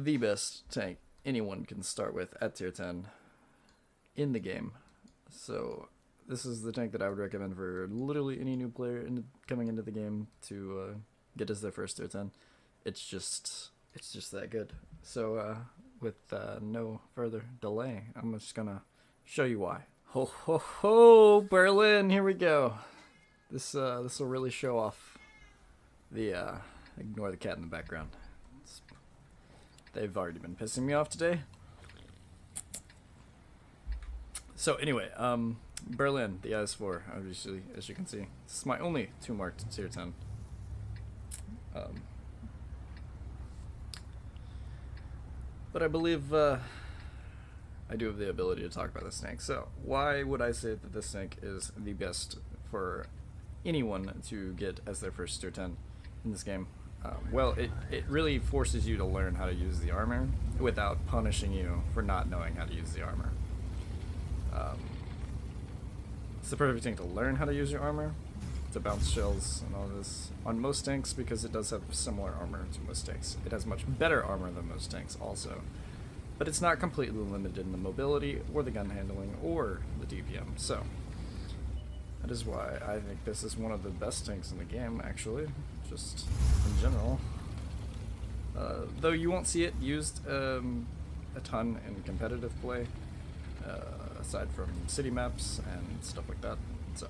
the best tank anyone can start with at tier 10 in the game. So this is the tank that I would recommend for literally any new player coming into the game to get as their first tier 10. It's just that good. So with no further delay, I'm just gonna show you why. Ho ho ho, Berlin! Here we go. This will really show off the ignore the cat in the background. They've already been pissing me off today. So anyway, Berlin, the IS-4, obviously, as you can see, this is my only 2 marked tier 10. But I believe I do have the ability to talk about this tank. So why would I say that this tank is the best for anyone to get as their first tier 10 in this game? Well, it really forces you to learn how to use the armor without punishing you for not knowing how to use the armor. It's the perfect thing to learn how to use your armor, to bounce shells and all this on most tanks, because it does have similar armor to most tanks. It has much better armor than most tanks also, but it's not completely limited in the mobility or the gun handling or the DPM. So that is why I think this is one of the best tanks in the game, actually, just in general. Though you won't see it used a ton in competitive play, aside from city maps and stuff like that. So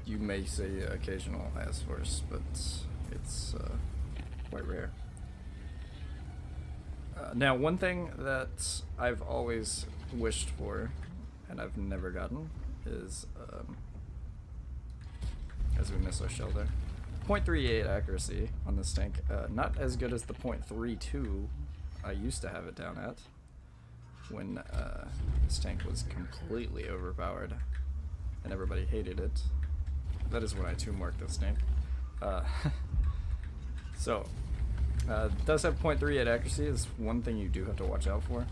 you may see occasional IS force, but it's quite rare. Now, one thing that I've always wished for and I've never gotten is, as we miss our shell there, 0.38 accuracy on this tank. Not as good as the 0.32 I used to have it down at when this tank was completely overpowered and everybody hated it. That is when I 2-marked this tank. So it does have 0.38 accuracy, is one thing you do have to watch out for,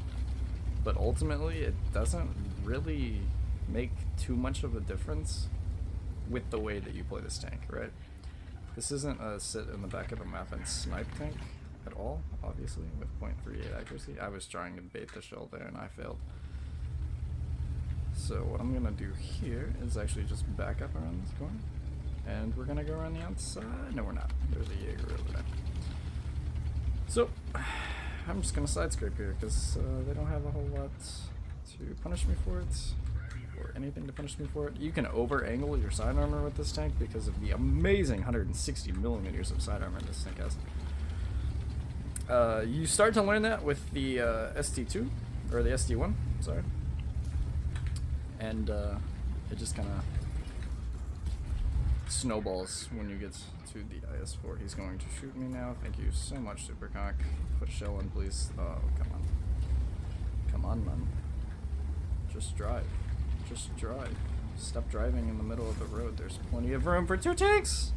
but ultimately it doesn't really make too much of a difference with the way that you play this tank, right? This isn't a sit in the back of the map and snipe tank at all, obviously, with 0.38 accuracy. I was trying to bait the shell there and I failed. So what I'm gonna do here is actually just back up around this corner, and we're gonna go around the outside. No, we're not. There's a Jaeger over there. So I'm just gonna side scrape here because they don't have a whole lot to punish me for it, or anything to punish me for it. You can over angle your side armor with this tank because of the amazing 160 millimeters of side armor this tank has. You start to learn that with the ST2 or the ST1, sorry. And it just kind of snowballs when you get to the IS-4. He's going to shoot me now. Thank you so much, Superconk. Put a shell in, please. Oh, come on. Come on, man. Just drive. Just drive. Stop driving in the middle of the road. There's plenty of room for 2 tanks!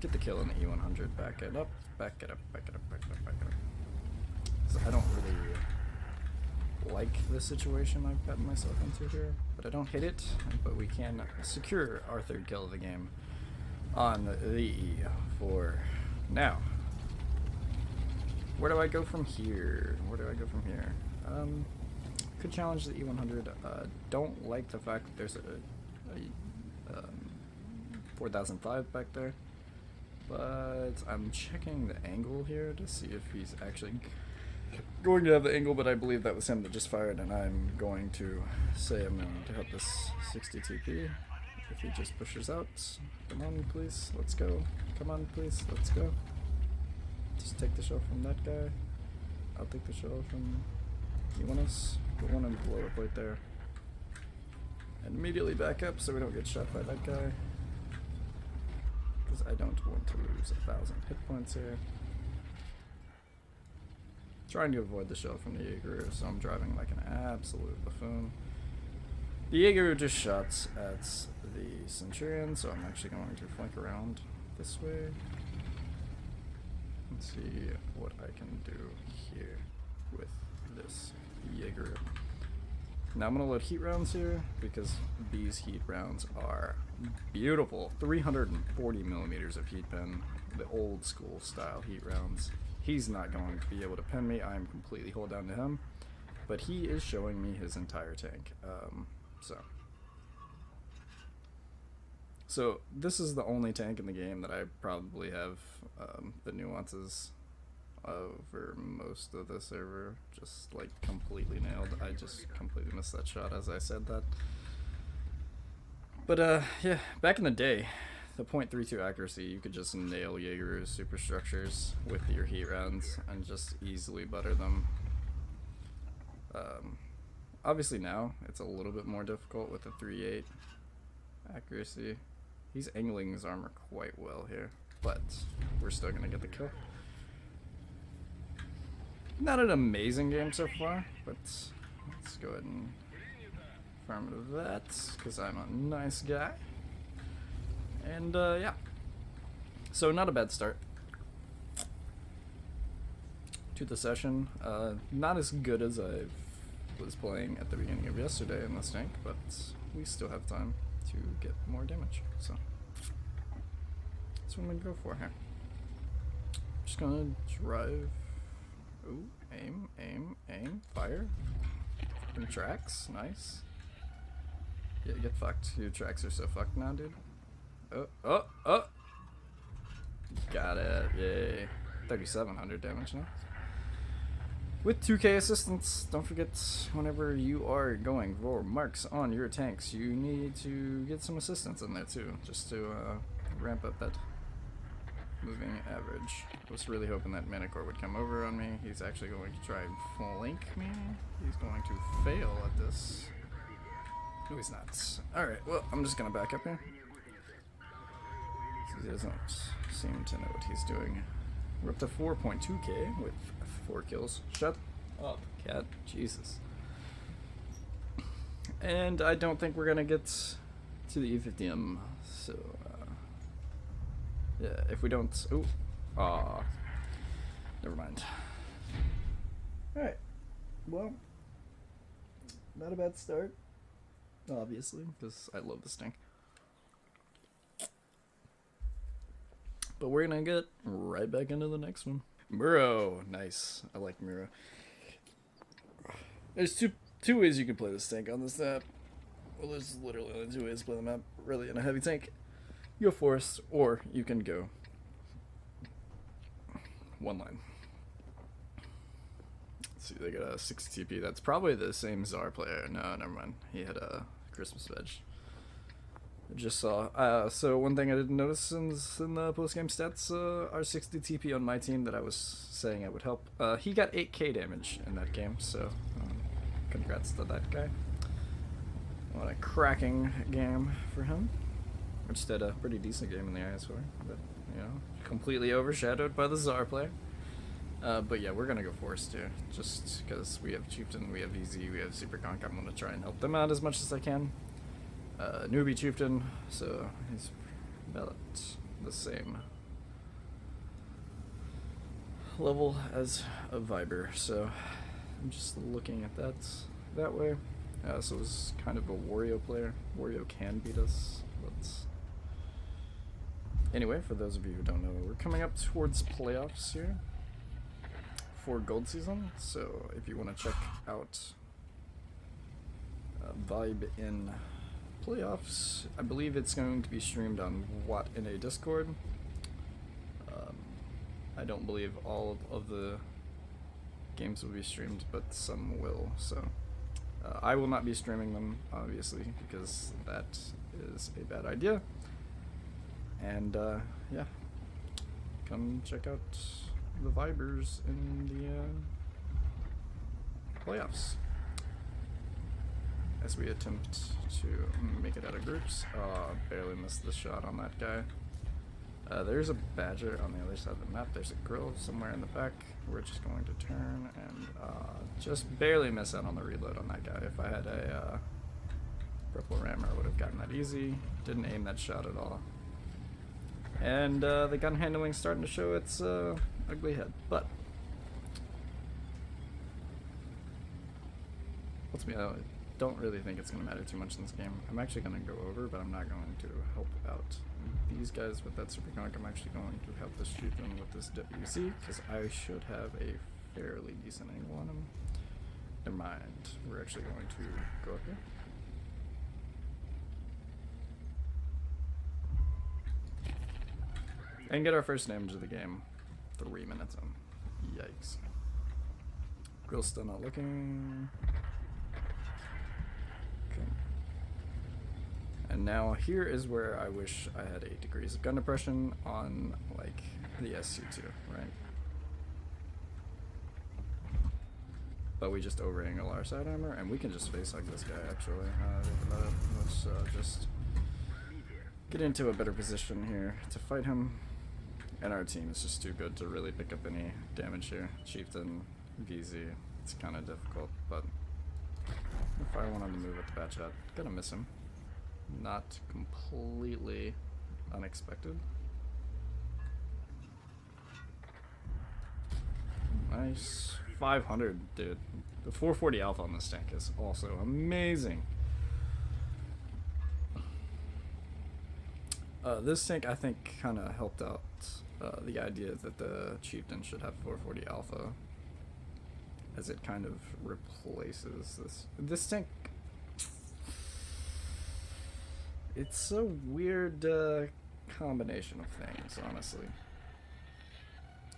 Get the kill in the E100. Back it up. Back it up. Back it up. Back it up. Back it up. So I don't really like the situation I've gotten myself into here, but I don't hit it, but we can secure our 3rd kill of the game on the E4. Now, where do I go from here? Where do I go from here? Could challenge the E100. Don't like the fact that there's a 4005 back there, but I'm checking the angle here to see if he's actually going to have the angle, but I believe that was him that just fired, and I'm going to say I'm going to hit this 60 TP if he just pushes out. Come on, please, let's go. Come on, please, let's go. Just take the shell from that guy. I'll take the shell from you. Want us? Put one in the blow up right there. And immediately back up so we don't get shot by that guy, because I don't want to lose 1,000 hit points here. Trying to avoid the shell from the Jaeger, so I'm driving like an absolute buffoon. The Jaeger just shot at the Centurion, so I'm actually going to flank around this way. Let's see what I can do here with this Jaeger. Now I'm going to load heat rounds here, because these heat rounds are Beautiful. 340 millimeters of heat pen. The old school style heat rounds. He's not going to be able to pen me. I'm completely hold down to him. But he is showing me his entire tank. So this is the only tank in the game that I probably have the nuances over most of the server. Just like completely nailed. I just completely missed that shot as I said that. But yeah, back in the day, the .32 accuracy, you could just nail Jaeger's superstructures with your heat rounds and just easily butter them. Obviously now, it's a little bit more difficult with the 3.8 accuracy. He's angling his armor quite well here, but we're still gonna get the kill. Not an amazing game so far, but let's go ahead and farm that, because I'm a nice guy. And yeah, so not a bad start to the session. Not as good as I was playing at the beginning of yesterday in this tank, but we still have time to get more damage, so that's what I'm gonna go for here. Just gonna drive. Ooh, aim, aim, aim, fire. Fucking tracks, nice. Yeah, get fucked. Your tracks are so fucked now, dude. Oh, oh, oh! Got it, yay. 3,700 damage now. With 2k assistance, don't forget, whenever you are going for marks on your tanks, you need to get some assistance in there too, just to ramp up that moving average. I was really hoping that Manicore would come over on me. He's actually going to try and flank me. He's going to fail at this. No, he's not. Alright, well, I'm just gonna back up here. He doesn't seem to know what he's doing. We're up to 4.2k with 4 kills. Shut up, cat. Jesus. And I don't think we're gonna get to the E50M, so yeah, if we don't... Ooh. Aw. Never mind. Alright. Well, not a bad start, obviously, because I love this tank. But we're gonna get right back into the next one. Muro. Nice. I like Muro. There's two ways you can play this tank on this map. Well, there's literally only 2 ways to play the map, really, in a heavy tank. You go forest, or you can go one line. Let's see, they got a 60 TP. That's probably the same Czar player. No, never mind. He had a Christmas veg. I just saw. So one thing I didn't notice in the post-game stats, our 60 TP on my team that I was saying I would help. He got 8k damage in that game, so congrats to that guy. What a cracking game for him. Which did a pretty decent game in the IS4, but, you know, completely overshadowed by the Czar player. But yeah, we're gonna go forest here, just because we have Chieftain, we have VZ, we have Super Conk. I'm gonna try and help them out as much as I can. Newbie Chieftain, so he's about the same level as a Viber, so I'm just looking at that way. So it's kind of a Wario player. Wario can beat us, but anyway, for those of you who don't know, we're coming up towards playoffs here for gold season, so if you want to check out Vibe in playoffs, I believe it's going to be streamed on What in a Discord. I don't believe all of the games will be streamed, but some will, so I will not be streaming them, obviously, because that is a bad idea. And yeah, come check out the Vibers in the playoffs as we attempt to make it out of groups. Barely missed the shot on that guy. There's a badger on the other side of the map. There's a grill somewhere in the back. We're just going to turn and just barely miss out on the reload on that guy. If I had a purple rammer, I would have gotten that easy. Didn't aim that shot at all. And the gun handling's starting to show its ugly head. But don't really think it's going to matter too much in this game. I'm actually going to go over, but I'm not going to help out these guys with that super conk. I'm actually going to help this shoot them with this WC, because I should have a fairly decent angle on him. Never mind. We're actually going to go up here. And get our first damage of the game. 3 minutes in. Yikes. Grill's still not looking. Okay. And now here is where I wish I had 8 degrees of gun depression on, like, the SC2, right? But we just over-angle our side armor, and we can just face hug this guy, actually. Let's just get into a better position here to fight him. And our team is just too good to really pick up any damage here. Chieftain, VZ, it's kind of difficult, but if I wanted to move at the bat shot, gonna miss him. Not completely unexpected. Nice. 500, dude. The 440 alpha on this tank is also amazing. This tank, I think, kind of helped out the idea that the Chieftain should have 440 alpha, as it kind of replaces this tank. It's a weird combination of things, honestly.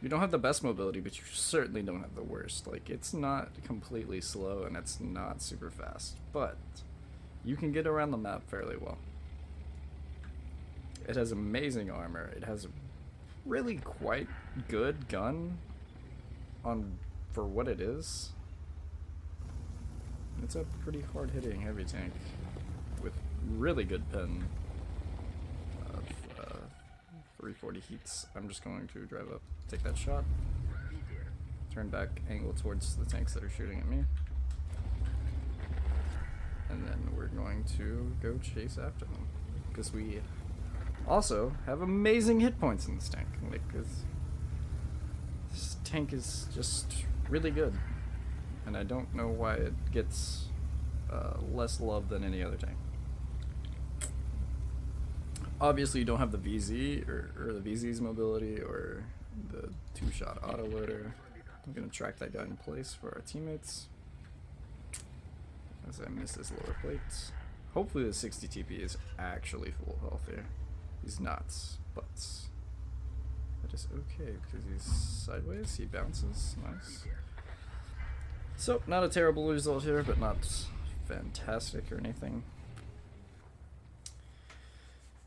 You don't have the best mobility, but you certainly don't have the worst. Like, it's not completely slow and it's not super fast, but you can get around the map fairly well. It has amazing armor. It has a really quite good gun for what it is. It's a pretty hard-hitting heavy tank with really good pen of 340 heats. I'm just going to drive up, take that shot, turn back, angle towards the tanks that are shooting at me, and then we're going to go chase after them, because we also have amazing hit points in this tank. Like, this tank is just really good, and I don't know why it gets less love than any other tank. Obviously, you don't have the VZ or the VZ's mobility or the 2-shot autoloader. I'm gonna track that guy in place for our teammates as I miss his lower plates. Hopefully, the 60 TP is actually full health here. He's not, but that is okay because he's sideways. He bounces. Nice. So, not a terrible result here, but not fantastic or anything.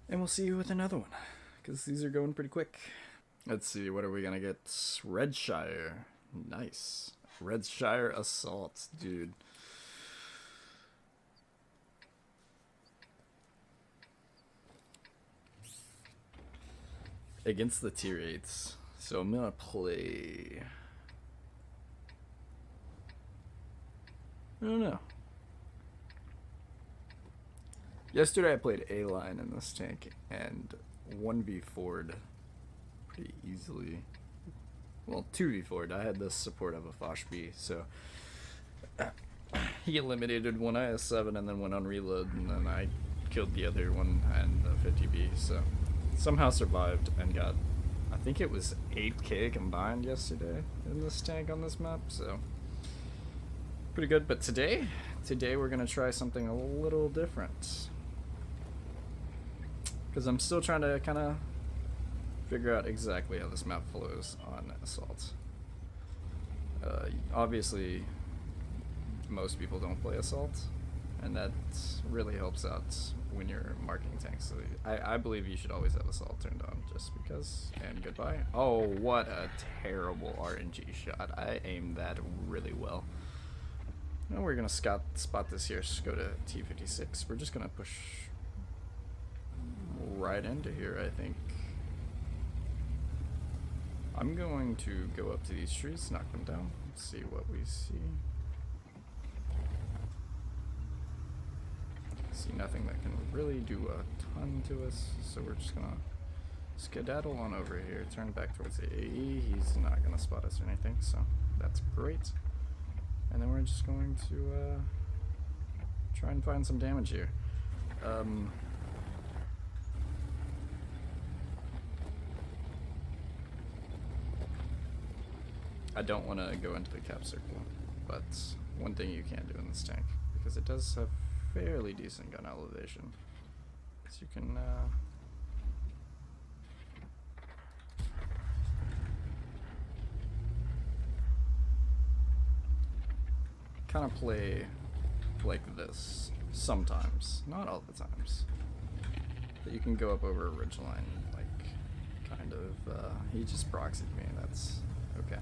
And we'll see you with another one, because these are going pretty quick. Let's see, what are we gonna get? Redshire. Nice. Redshire Assault, dude. Against the tier 8s. So I'm gonna play... I don't know. Yesterday I played A-line in this tank and 1v4'd pretty easily. Well, 2v4'd. I had the support of a Foch B, so he eliminated one IS-7 and then went on reload, and then I killed the other one and the 50B, so somehow survived and got, I think it was 8k combined yesterday in this tank on this map, so pretty good. But today we're gonna try something a little different, because I'm still trying to kind of figure out exactly how this map flows on Assault. Obviously, most people don't play Assault, and that really helps out when you're marking tanks. So I believe you should always have Assault turned on, just because. And goodbye. Oh, what a terrible RNG shot. I aimed that really well. Now we're gonna spot this here. Just go to T56. We're just gonna push right into here, I think. I'm going to go up to these trees, knock them down, see what we see. See nothing that can really do a ton to us, so we're just gonna skedaddle on over here, turn back towards the AE. He's not gonna spot us or anything, so that's great. And then we're just going to try and find some damage here. I don't want to go into the cap circle, but one thing you can do in this tank, because it does have fairly decent gun elevation, is you can kind of play like this sometimes, not all the times. But you can go up over a ridgeline, like kind of. He just proxied me. That's okay.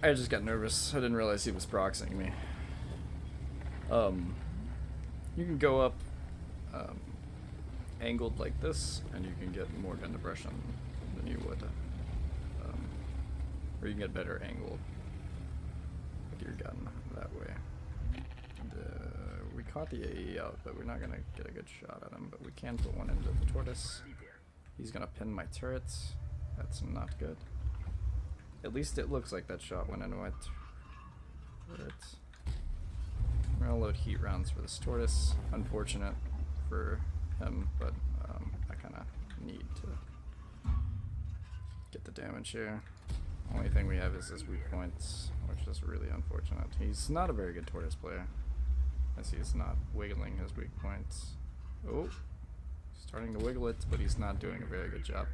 I just got nervous. I didn't realize he was proxying me. You can go up angled like this, and you can get more gun depression than you would, or you can get better angle with your gun that way. We caught the AE out, but we're not gonna get a good shot at him. But we can put one into the tortoise. He's gonna pin my turrets. That's not good. At least it looks like that shot went into my turret. We're gonna load heat rounds for this tortoise. Unfortunate for him, but I kind of need to get the damage here. Only thing we have is his weak points, which is really unfortunate. He's not a very good tortoise player, as he's not wiggling his weak points. Oh, starting to wiggle it, but he's not doing a very good job.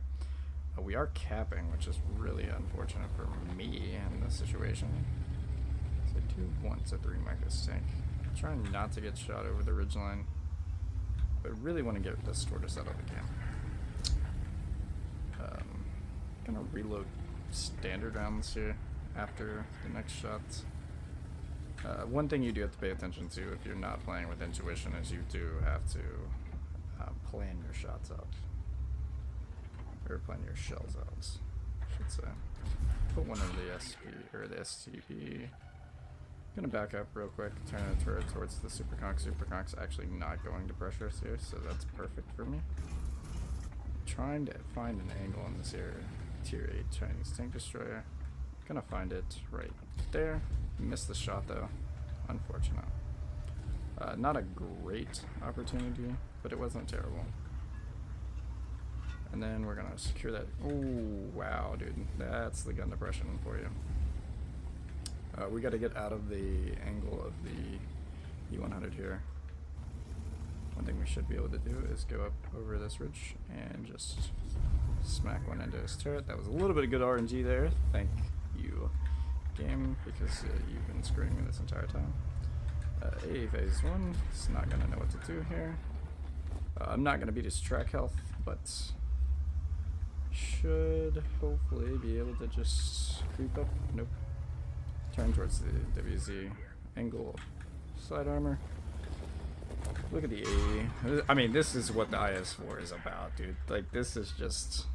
We are capping, which is really unfortunate for me in this situation. So I do want to 3-mark this tank. I'm trying not to get shot over the ridgeline, but I really want to get this tortoise out of the game. Gonna reload standard rounds here after the next shot. One thing you do have to pay attention to if you're not playing with intuition is you do have to plan your shots out. Or plan your shells out, I should say. Put one in the SP or the STP. Gonna back up real quick, turn the turret towards the Superconch. Superconch's actually not going to pressure us here, so that's perfect for me. Trying to find an angle in this area. Tier 8 Chinese tank destroyer. Gonna find it right there. Missed the shot though. Unfortunate. Not a great opportunity, but it wasn't terrible. And then we're gonna secure that. Oh wow, dude, that's the gun depression for you. We got to get out of the angle of the E100 here. One thing we should be able to do is go up over this ridge and just smack one into his turret. That was a little bit of good RNG there. Thank you, game, because you've been screwing me this entire time. A phase 1, he's not gonna know what to do here. I'm not gonna beat his track health, but should hopefully be able to just creep up. Nope. Turn towards the WZ angle side armor. Look at the AE. I mean, this is what the IS-4 is about, dude. Like, this is just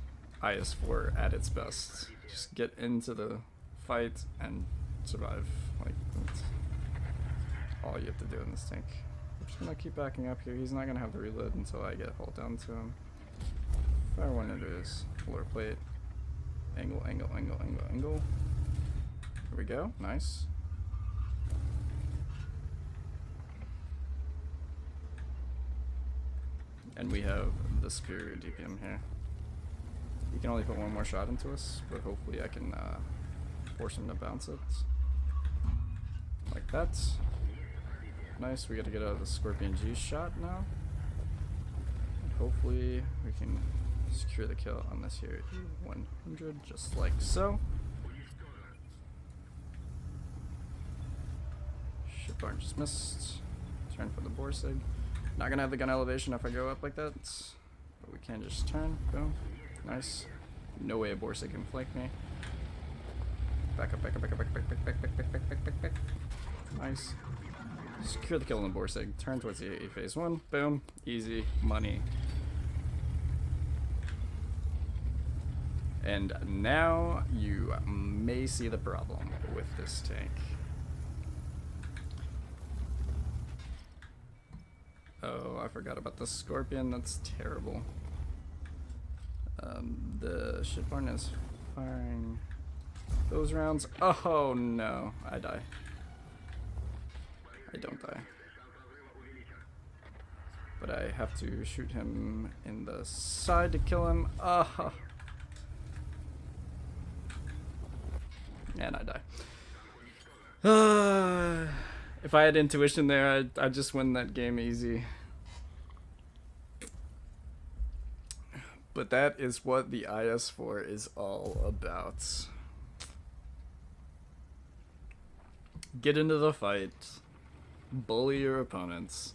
IS-4 at its best. Just get into the fight and survive. Like, that's all you have to do in this tank. I'm just gonna keep backing up here. He's not gonna have the reload until I get hold down to him. Fire one into his floor plate. Angle, angle, angle, angle, angle. Here we go. Nice. And we have the superior DPM here. He can only put one more shot into us, but hopefully I can force him to bounce it. Like that. Nice, we gotta get out of the Scorpion G shot now. And hopefully we can secure the kill on this here 100, just like so. Ship barn just missed. Turn for the Borsig. Not gonna have the gun elevation if I go up like that, but we can just turn. Boom. Nice. No way a Borsig can flank me. Back up, back up, back up, back up, back up, back up, back up, back up, back up, back up. Nice. Secure the kill on the Borsig. Turn towards the AE phase 1. Boom. Easy money. And now you may see the problem with this tank. Oh, I forgot about the Scorpion. That's terrible. The shipborn is firing those rounds. Oh no, I die. I don't die. But I have to shoot him in the side to kill him. And I die. If I had intuition there, I'd just win that game easy. But that is what the IS-4 is all about. Get into the fight. Bully your opponents.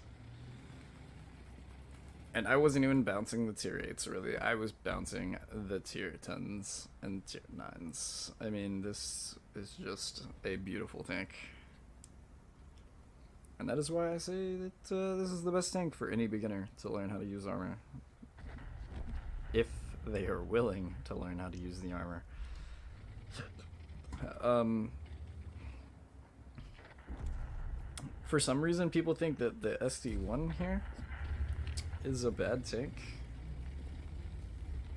And I wasn't even bouncing the tier 8s, really. I was bouncing the tier 10s and tier 9s. I mean, this is just a beautiful tank. And that is why I say that this is the best tank for any beginner to learn how to use armor. If they are willing to learn how to use the armor. For some reason, people think that the SD1 here is a bad tank,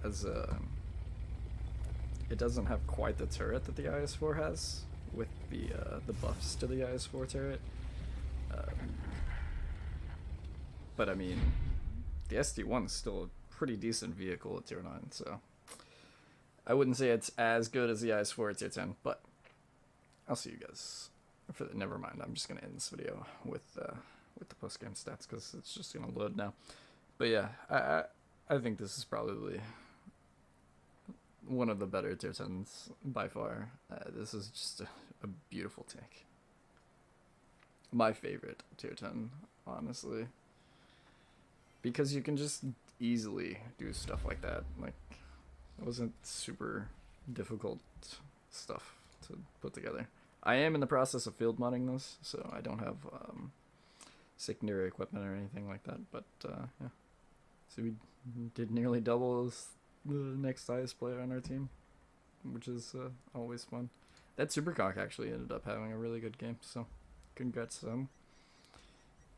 as it doesn't have quite the turret that the IS-4 has, with the buffs to the IS-4 turret. But I mean, the SD1 is still a pretty decent vehicle at tier 9, so I wouldn't say it's as good as the IS-4 at tier 10, but I'll see you guys. Never mind, I'm just gonna end this video with the post-game stats because it's just gonna load now. But yeah, I think this is probably one of the better tier 10s by far. This is just a beautiful tank. My favorite tier 10, honestly. Because you can just easily do stuff like that. Like, it wasn't super difficult stuff to put together. I am in the process of field modding this, so I don't have secondary equipment or anything like that, but yeah. So we did nearly double as the next highest player on our team, which is always fun. That Supercock actually ended up having a really good game, so congrats to him.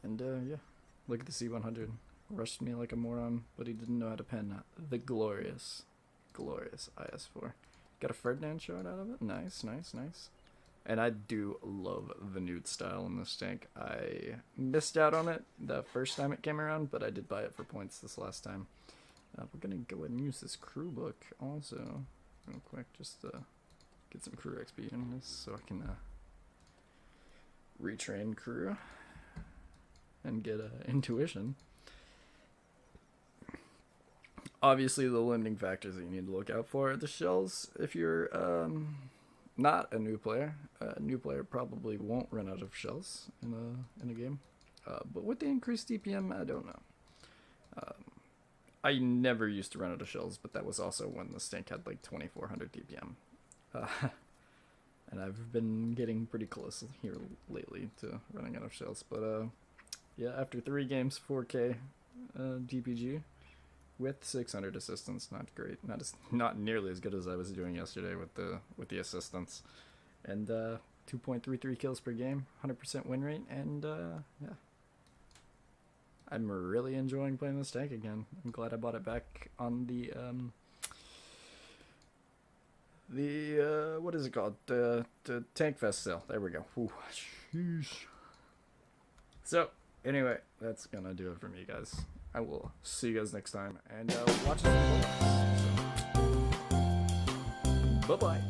And yeah, look at the C100. Rushed me like a moron, but he didn't know how to pen the glorious IS-4. Got a Ferdinand shot out of it. Nice, nice, nice. And I do love the nude style in this tank. I missed out on it the first time it came around, but I did buy it for points this last time. We're gonna go ahead and use this crew book also, real quick, just to get some crew XP in this, so I can retrain crew and get intuition. Obviously, the limiting factors that you need to look out for are the shells. If you're not a new player, probably won't run out of shells in a game. But with the increased DPM, I don't know. I never used to run out of shells, but that was also when the tank had like 2400 DPM. And I've been getting pretty close here lately to running out of shells. But yeah, after 3 games, 4K DPG. With 600 assistance, not great, not nearly as good as I was doing yesterday with the assistance, and 2.33 kills per game, 100% win rate, and yeah, I'm really enjoying playing this tank again. I'm glad I bought it back on the what is it called, the Tank Fest sale. There we go. Ooh, sheesh. So anyway, that's gonna do it for me, guys. I will see you guys next time, and watch us. Bye-bye.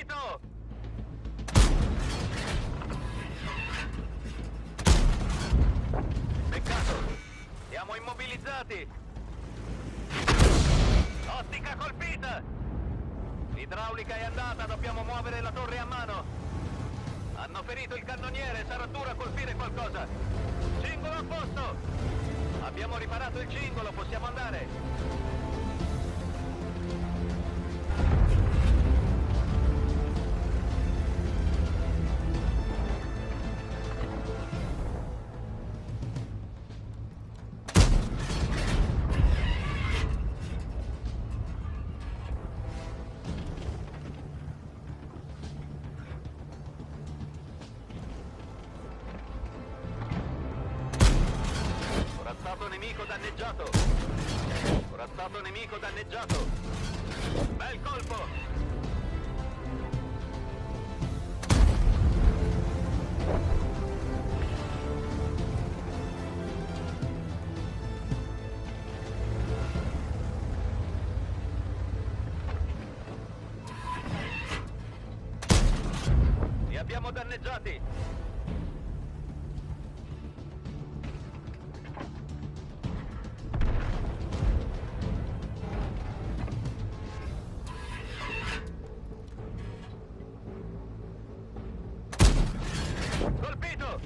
Colpito! Peccato! Siamo immobilizzati! Ottica colpita! L'idraulica è andata, dobbiamo muovere la torre a mano! Hanno ferito il cannoniere, sarà dura colpire qualcosa! Cingolo a posto! Abbiamo riparato il cingolo, possiamo andare! Corazzato nemico danneggiato! Corazzato nemico danneggiato! Bel colpo! Li abbiamo danneggiati! Colpito!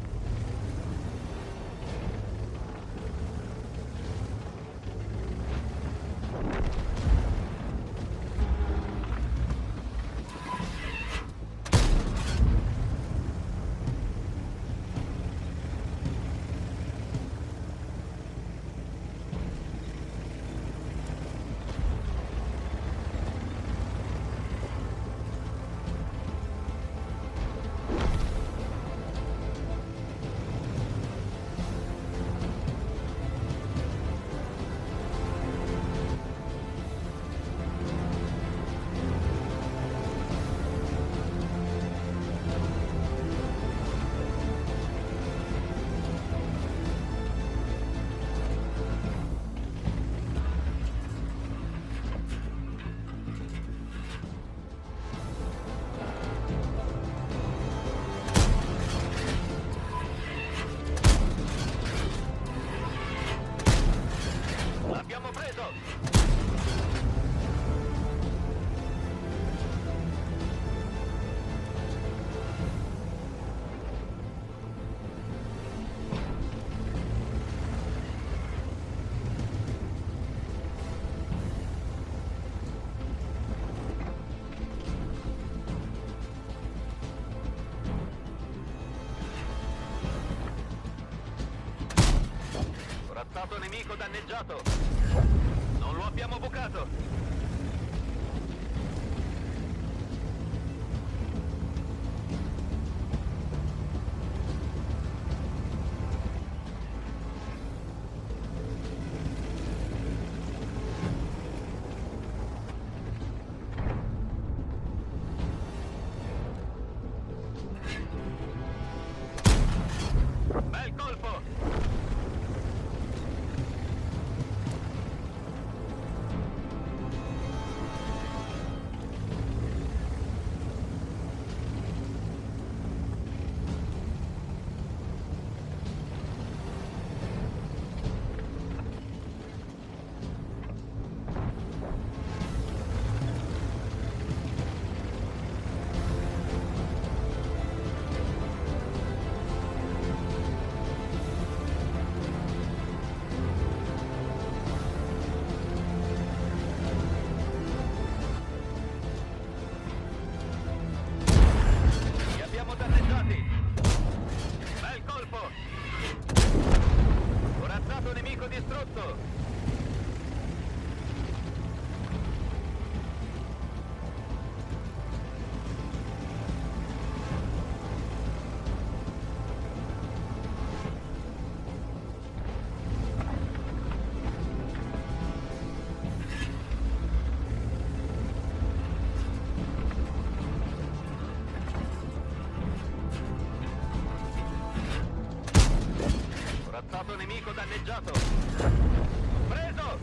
L'abbiamo preso! Corazzato nemico danneggiato! Non lo abbiamo bucato! Bel colpo! Li abbiamo danneggiati! Bel colpo! Corazzato nemico distrutto! Corazzato nemico danneggiato! Preso!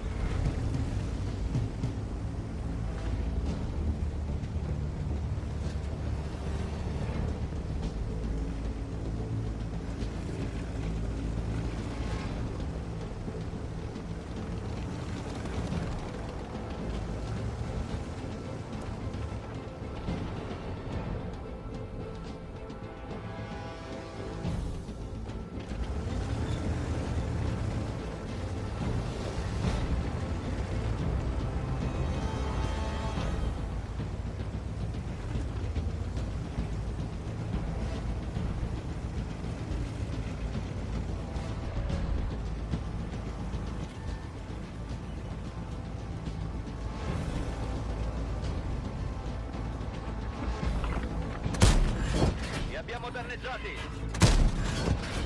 abbiamo danneggiati.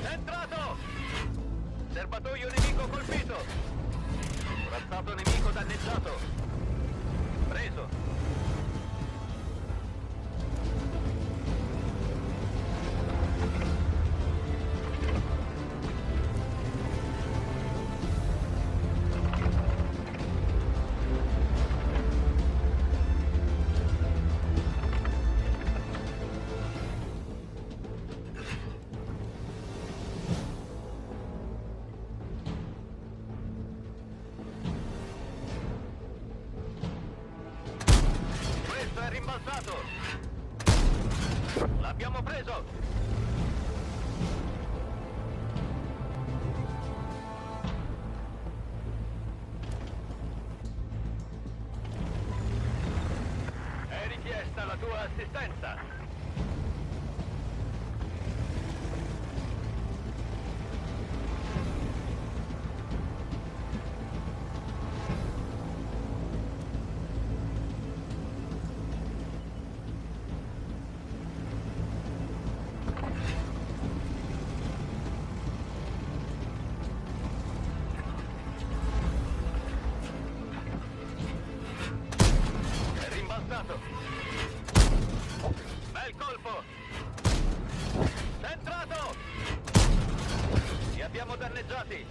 È entrato! Serbatoio nemico colpito. Corazzato nemico danneggiato. Preso. Questo è rimbalzato. L'abbiamo preso. È richiesta la tua assistenza. È rimbalzato. Bel colpo. È entrato. Li abbiamo danneggiati.